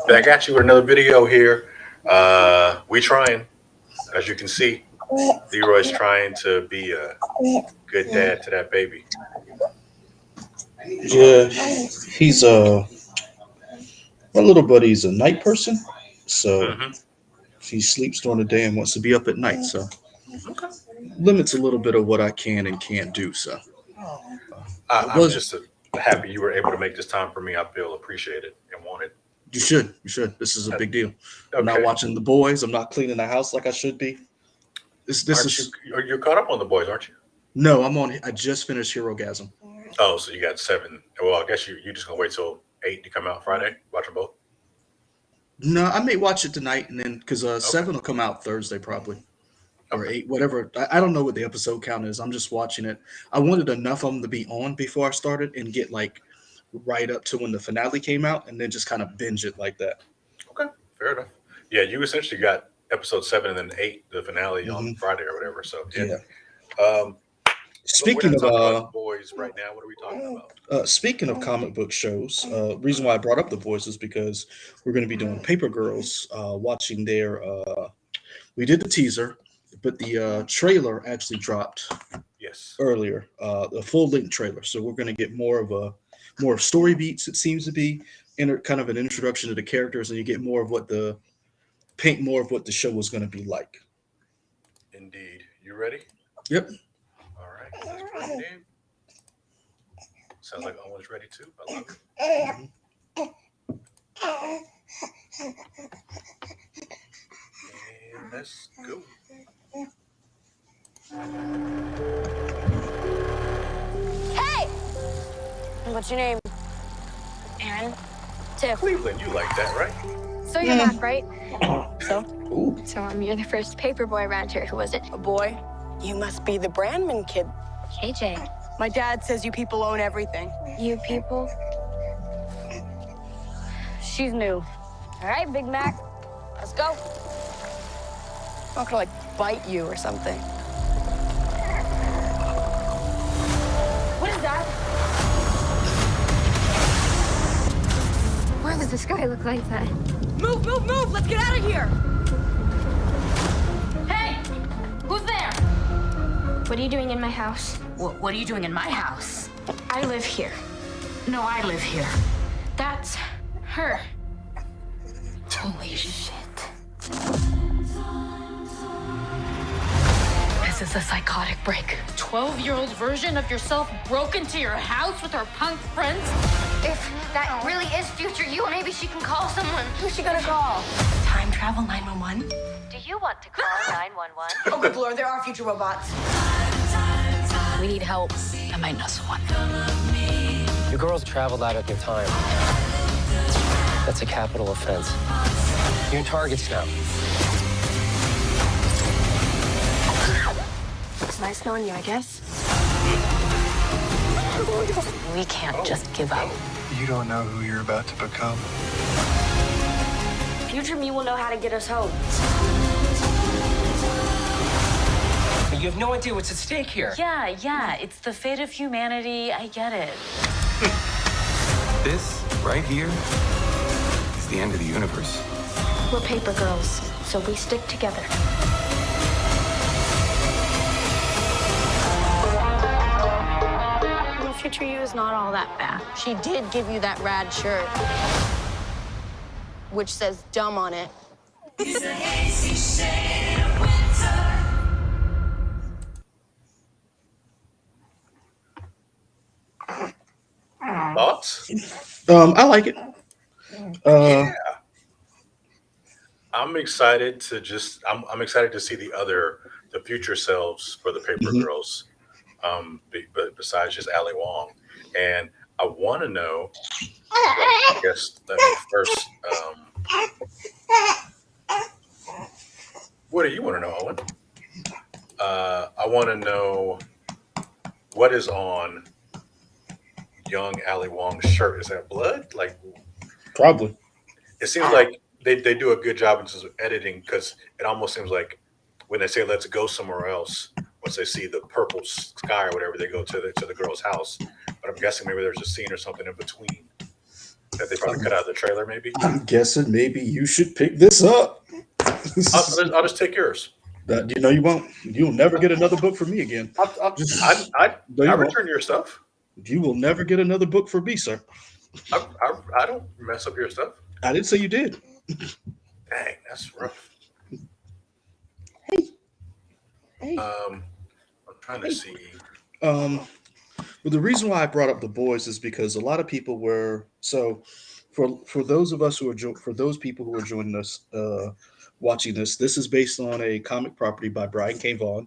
Back at you with another video here. We trying, as you can see, Leroy's trying to be a good dad to that baby. Yeah, he's my little buddy's a night person, so Hmm. he sleeps during the day and wants to be up at night. So Okay. limits a little bit of what I can and can't do. So I I'm was just happy you were able to make this time for me. I feel appreciated and wanted. you should. This is a Uh, big deal. I'm not Okay. watching the boys. I'm not cleaning the house like I should be. This Aren't you? is You're caught up on the boys, aren't you? no. I'm on. I just finished Hero Gasm. Oh, so you got seven. Well, I guess you just gonna wait till 8 to come out Friday. Watch them both. No, I may watch it tonight and then because Okay. seven will come out Thursday probably or Okay. eight, whatever. I don't know what the episode count is. I'm just watching it. I wanted enough of them to be on before I started and get like right up to when the finale came out, and then just kind of binge it like that. Okay. Fair enough. Yeah, you essentially got episode 7 and then 8, the finale on Hmm. Friday or whatever. So yeah. Yeah. Um, but we're Speaking not of talking about the boys right now. What are we talking about? speaking of comic book shows, reason why I brought up The Boys is because we're going to be doing Paper Girls. Watching their, we did the teaser, but the trailer actually dropped Yes. earlier, the full length trailer. So we're going to get more of story beats. It seems to be kind of an introduction to the characters, and you get more of what the paint more of what the show was going to be like. Indeed. You ready? Yep. All right. Let's bring it in. Sounds like Owen's ready too. I love it. Mhm. And let's go. Hey! What's your name? Aaron. Tiff. Cleveland, you like that, right? So you're back, right? So? Ooh. So you're the first paperboy around here. Who was it? A boy? You must be the Brandman kid. KJ. My dad says you people own everything. You people? She's new. All right, Big Mac. Let's go. I'm not gonna, like, bite you or something. What is that? Why does this guy look like that? Move, move, move! Let's get out of here! Hey! Who's there? What are you doing in my house? What are you doing in my house? I live here. No, I live here. That's her. Holy shit. This is a psychotic break. 12-year-old version of yourself broke into your house with her punk friends? If that really is future you, maybe she can call someone. Who's she gonna call? Time travel 911? Do you want to call 911? Oh, good lord, there are future robots. We need help. I might know someone. You girls traveled out of your time. That's a capital offense. You're in targets now. It's nice knowing you, I guess. We can't just give up. You don't know who you're about to become. Future me will know how to get us home. You have no idea what's at stake here. Yeah, it's the fate of humanity. I get it. This, right here, is the end of the universe. We're paper girls, so we stick together. Well, future you is not all that bad. She did give you that rad shirt, which says dumb on it. Thoughts? I like it. Yeah. I'm excited to I'm excited to see the future selves for the Paper Mhm. Girls. But besides just Ali Wong, and I want to know. I guess let me first. What do you want to know, Owen? I want to know what is on young Ali Wong's shirt. Is that blood? Like Probably. it seems like they do a good job in terms of editing because it almost seems like when they say let's go somewhere else, once they see the purple sky or whatever, they go to the girl's house. But I'm guessing maybe there's a scene or something in between. that they probably cut out of the trailer, maybe. I'm guessing maybe you should pick this up. I'll just take yours. You know you won't. You'll never get another book from me again. I, I, No, I you won't. return your stuff. You will never get another book from me, sir. I don't mess up your stuff. I didn't say you did. Dang, that's rough. Hey. I'm trying to see. Well, the reason why I brought up the boys is because a lot of people were so. For those of us who are for those people who are joining us, watching this, this is based on a comic property by Brian K. Vaughan,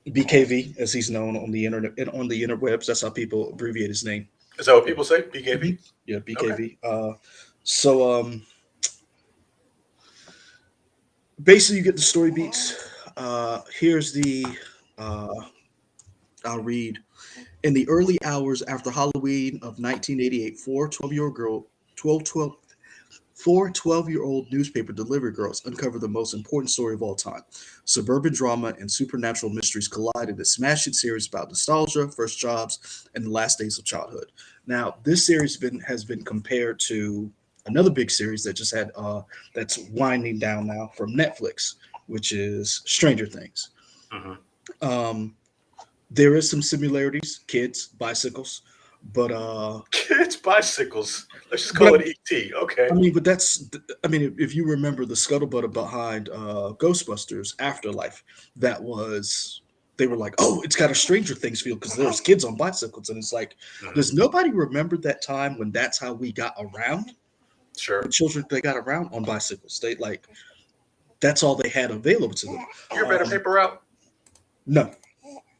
BKV, as he's known on the internet and on the interwebs. That's how people abbreviate his name. Is that what people say? BKV? Yeah, BKV. Okay. Basically, you get the story beats. Here's the. I'll read. In the early hours after Halloween of 1988, four 12-year-old newspaper delivery girls uncover the most important story of all time. Suburban drama and supernatural mysteries collide in a smash-hit series about nostalgia, first jobs, and the last days of childhood. Now, this series has been compared to another big series that just had that's winding down now from Netflix, which is Stranger Things. Mhm. There is some similarities, kids, bicycles, but Kids, bicycles. Let's just call it ET. Okay. I mean, but if you remember the scuttlebutt behind Ghostbusters Afterlife, they were like, oh, it's got a Stranger Things feel because there's kids on bicycles, and it's like, does nobody remember that time when that's how we got around? Sure. The children, they got around on bicycles. That's all they had available to them. You ever had a paper route? No.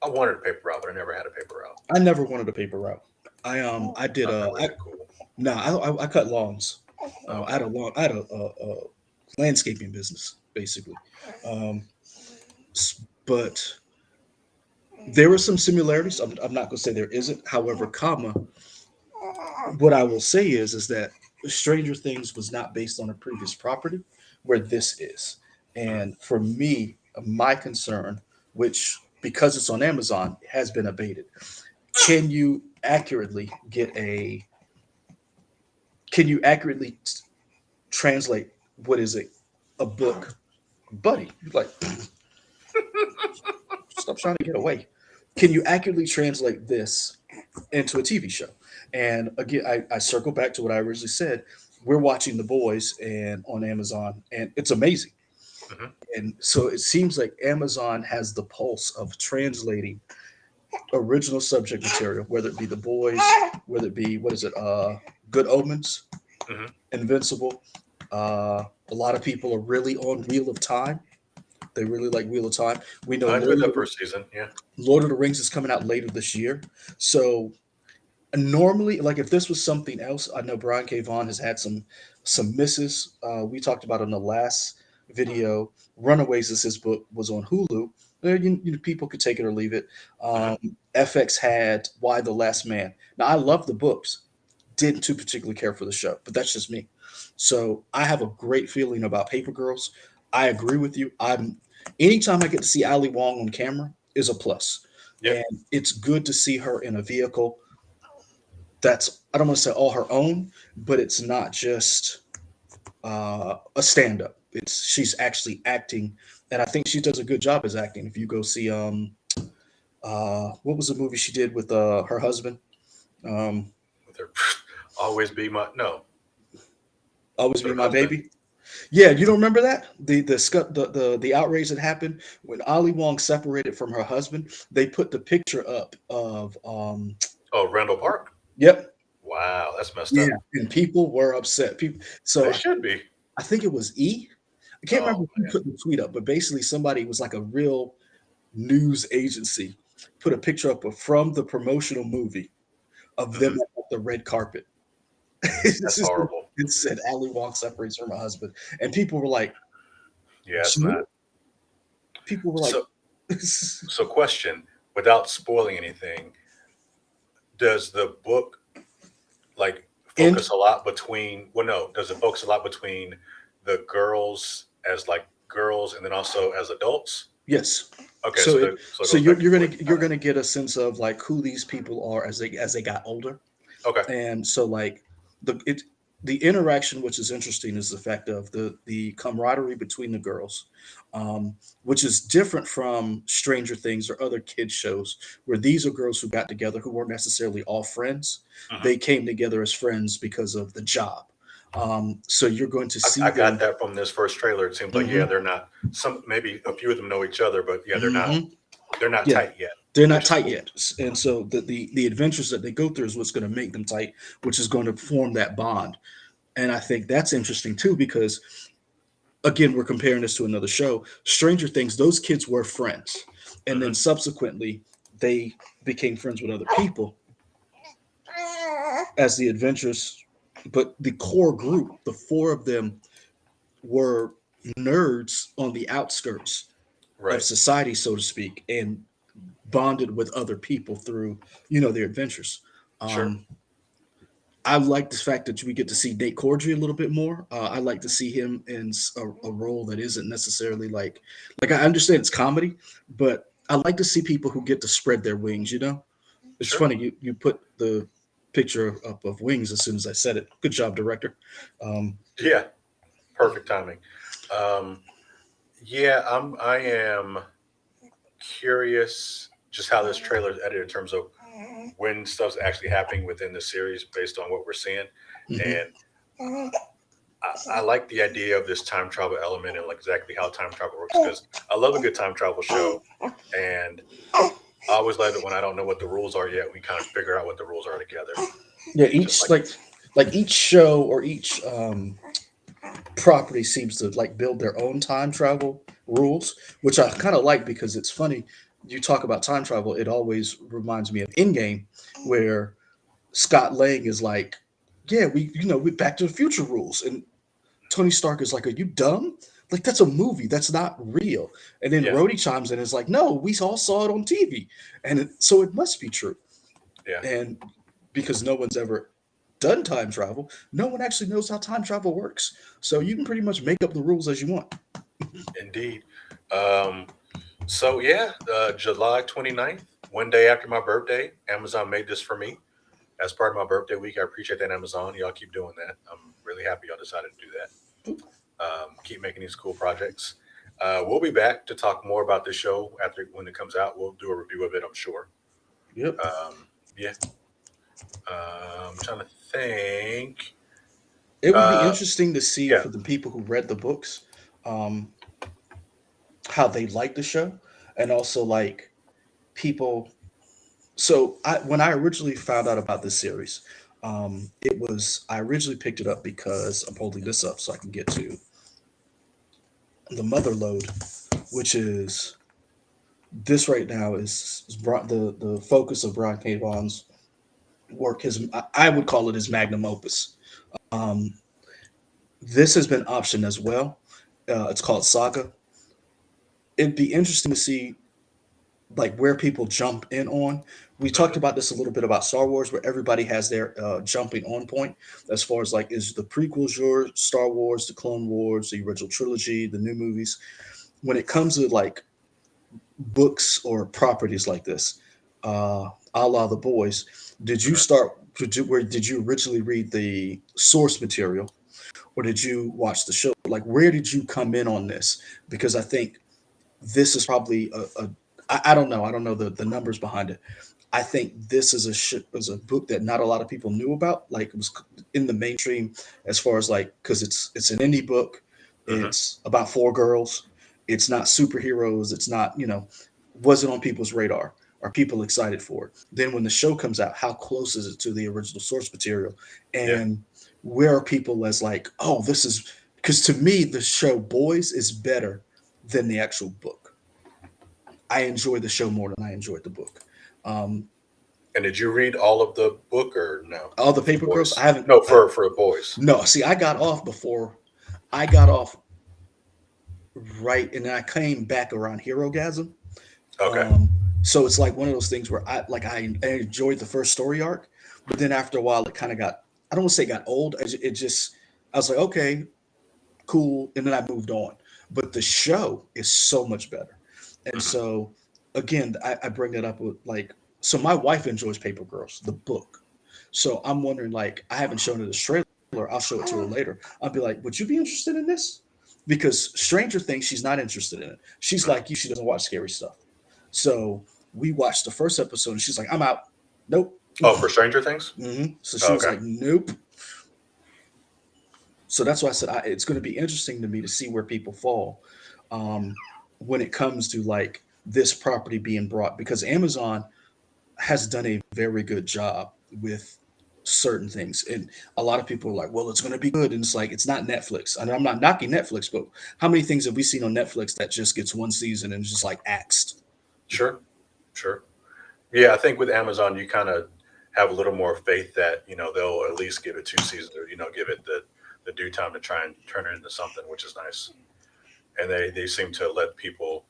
I wanted a paper route, but I never had a paper route. I never wanted a paper route. I did Cool. no, I cut lawns. I had a landscaping business basically, but there are some similarities. I'm not going to say there isn't. However, what I will say is that Stranger Things was not based on a previous property, where this is. And for me, my concern, which because it's on Amazon, has been abated. Can you accurately translate what is a book, buddy? Like, stop trying to get away. Can you accurately translate this into a TV show? And again, I circle back to what I originally said. We're watching The Boys and on Amazon, and it's amazing. Mhm. And so it seems like Amazon has the pulse of translating original subject material, whether it be The Boys, whether it be Good Omens, Mhm. Invincible. A lot of people are really on Wheel of Time. They really like Wheel of Time. We know I enjoyed that first season. Yeah. Lord of the Rings is coming out later this year. So normally, like if this was something else, I know Brian K. Vaughan has had some misses. We talked about in the last video. Runaways is his book, was on Hulu. People could take it or leave it. FX had Why the Last Man. Now I love the books, didn't too particularly care for the show, but that's just me. So I have a great feeling about Paper Girls. I agree with you. Anytime I get to see Ali Wong on camera is a plus. Yep. And it's good to see her in a vehicle that's, I don't want to say all her own, but it's not just a stand-up. She's actually acting, and I think she does a good job as acting. If you go see what was the movie she did with her husband? With her, always be my no. Always Be Her My husband. Baby. Yeah, you don't remember that? The outrage that happened when Ali Wong separated from her husband. They put the picture up of Oh, Randall Park. yep. Wow, that's messed Yeah, up. and people were upset. So They should be. I think it was E. I can't remember Oh who man. put the tweet up, but basically somebody was like a real news agency put a picture up from the promotional movie of them Mhm. at the red carpet. That's horrible. It said Ali Wong separates from her husband, and people were like, Yeah, it's "Gee?" not. People were like, So question, without spoiling anything, does the book like And focus a lot between? Well, no. Does it focus a lot between the girls as like girls and then also as adults? yes. Okay, So it so goes you're back you're and gonna forth. you're gonna get a sense of like who these people are as they got older. Okay. And so like the interaction, which is interesting, is the fact of the camaraderie between the girls, which is different from Stranger Things or other kids shows, where these are girls who got together who weren't necessarily all friends. Mhm. They came together as friends because of the job. So you're going to see I got them. that from this first trailer. It seems like Hmm. they're not some maybe a few of them know each other, but yeah, Hmm. they're not Yeah, tight yet, they're not which is tight cool. yet, and so the adventures that they go through is what's going to make them tight, which is going to form that bond. And I think that's interesting too, because again, we're comparing this to another show, Stranger Things. Those kids were friends, and then Hmm. subsequently they became friends with other people as the adventures. But the core group, the four of them, were nerds on the outskirts of Right. society, so to speak, and bonded with other people through their adventures. Sure. Um, I like the fact that we get to see Nate Cordry a little bit more. I like to see him in a role that isn't necessarily like I understand it's comedy, but I like to see people who get to spread their wings. It's Sure. funny you put the picture up of wings as soon as I said it. Good job, director. Um, Yeah. Perfect timing. Um, yeah, I am curious just how this trailer is edited in terms of when stuff's actually happening within the series based on what we're seeing. mhm. And I like the idea of this time travel element and like exactly how time travel works because I love a good time travel show. And I always love it when I don't know what the rules are yet. We kind of figure out what the rules are together. Yeah, Just each like, like each show or each property seems to like build their own time travel rules, which I kind of like because it's funny. You talk about time travel, it always reminds me of In Game, where Scott Lang is like, "Yeah, we Back to the Future rules," and Tony Stark is like, "Are you dumb? Like that's a movie. That's not real." And then yeah, Rhodey chimes in and is like, "No, we all saw it on TV, and so it must be true." yeah, And because no one's ever done time travel, no one actually knows how time travel works. So you can pretty much make up the rules as you want. indeed. Um, so, yeah, July 29th, one day after my birthday, Amazon made this for me as part of my birthday week. I appreciate that, Amazon. Y'all keep doing that. I'm really happy y'all decided to do that. Keep making these cool projects. We'll be back to talk more about this show after when it comes out. We'll do a review of it, I'm sure. Yep. Yeah. I'm trying to think. It would be Uh, interesting to see yeah. for the people who read the books, um, how they like the show, and also like people. So when I originally found out about this series, it was I originally picked it up because I'm holding this up so I can get to the mother load, which is this right now is the focus of Brian K. Vaughan's work. I would call it his magnum opus. Um, this has been optioned as well. It's called Saga. It'd be interesting to see like where people jump in on. We talked Hmm. about this a little bit about Star Wars, where everybody has their jumping on point as far as like is the prequels your Star Wars, the Clone Wars, the original trilogy, the new movies. When it comes to like books or properties like this, a la the boys, did you Hmm. start? Did you originally read the source material, or did you watch the show? Like, where did you come in on this? Because I think this is probably I don't know. I don't know the numbers behind it. I think this is a book that not a lot of people knew about. Like it was in the mainstream as far as like because it's an indie book. Hmm. It's about four girls. It's not superheroes. It's not wasn't on people's radar. Are people excited for it? Then when the show comes out, how close is it to the original source material? Yeah. And where are people as like, oh, this is because to me the show Boys is better than the actual book. I enjoy the show more than I enjoyed the book. Um, And did you read all of the book or no? all the For Paper Girls, I boys? haven't. No, for boys. No, see, I got off before. I got off right, and then I came back around Hero Gasm. Okay. Um, so it's like one of those things where I enjoyed the first story arc, but then after a while it kind of got I don't want to say it got old. It just I was like okay, cool, and then I moved on. But the show is so much better, and Hmm. so again I bring that up with like so my wife enjoys Paper Girls the book, So I'm wondering, like, I haven't shown her the trailer. I'll show it to her later. I'll be like, would you be interested in this? Because Stranger Things, she's not interested in it. She's Mm. like you, she doesn't watch scary stuff. So we watched the first episode and she's like, I'm out. Nope. Oh, for Stranger Things. So she Oh, was okay. like, nope. So that's why I said it's going to be interesting to me to see where people fall um, when it comes to like this property being brought, because Amazon has done a very good job with certain things. And a lot of people are like, well, it's going to be good. And it's like, it's not Netflix. And I'm not knocking Netflix, but how many things have we seen on Netflix that just gets one season and just like axed? Sure, sure. Yeah, I think with Amazon, you kind of have a little more faith that they'll at least give it 2 seasons, or give it the due time to try and turn it into something, which is nice. And they seem to let people,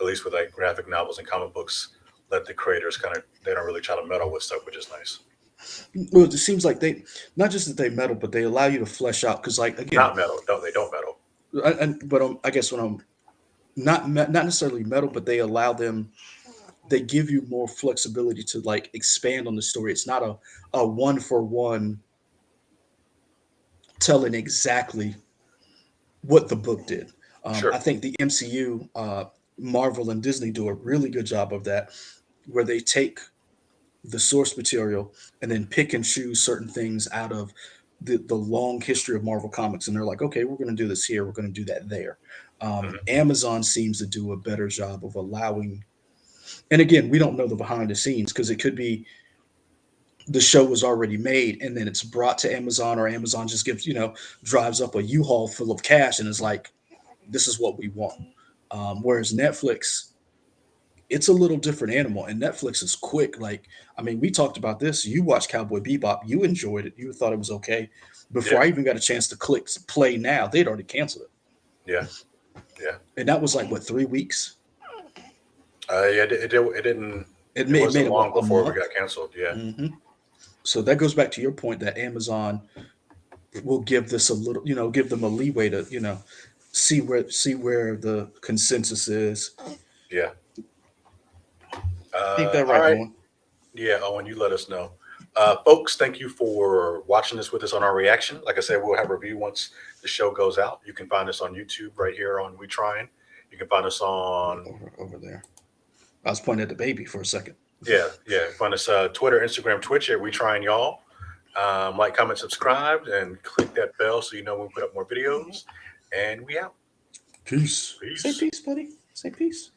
at least with like graphic novels and comic books, let the creators kind of, they don't really try to meddle with stuff, which is nice. Well, it seems like they, not just that they meddle, but they allow you to flesh out. Cause like, again, Not meddle, don't they? Don't meddle. but I guess when I'm not necessarily metal, but they allow them, they give you more flexibility to like expand on the story. It's not a one for one telling exactly what the book did. I Sure. think the MCU, Marvel and Disney do a really good job of that, where they take the source material and then pick and choose certain things out of the long history of Marvel comics. And they're like, okay, we're going to do this here. We're going to do that there. Hmm. Amazon seems to do a better job of allowing, and again, we don't know the behind the scenes because it could be the show was already made and then it's brought to Amazon, or Amazon just gives, drives up a U-Haul full of cash and is like, this is what we want. Whereas Netflix, it's a little different animal, and Netflix is quick. Like, I mean, we talked about this. You watched Cowboy Bebop, you enjoyed it, you thought it was okay. Before Yeah. I even got a chance to click play now, they'd already canceled Yeah. Yeah. it. And that was like what, 3 weeks? Yeah. It didn't. It It made wasn't it what, long a before we month? got canceled. Yeah. Hmm. So that goes back to your point that Amazon will give this a little, give them a leeway to, see where the consensus is. Yeah. Ain't that All right, right. Owen? Yeah, Owen, you let us know. Folks, thank you for watching this with us on our reaction. Like I said, we'll have a review once the show goes out. You can find us on YouTube right here on We Trying. You can find us on, Over there. I was pointing at the baby for a second. yeah, yeah. Find us Twitter, Instagram, Twitch at We Trying Y'all. Like, comment, subscribe, and click that bell so you know when we put up more videos. And we out. Peace. Say Peace. peace, buddy. Say peace.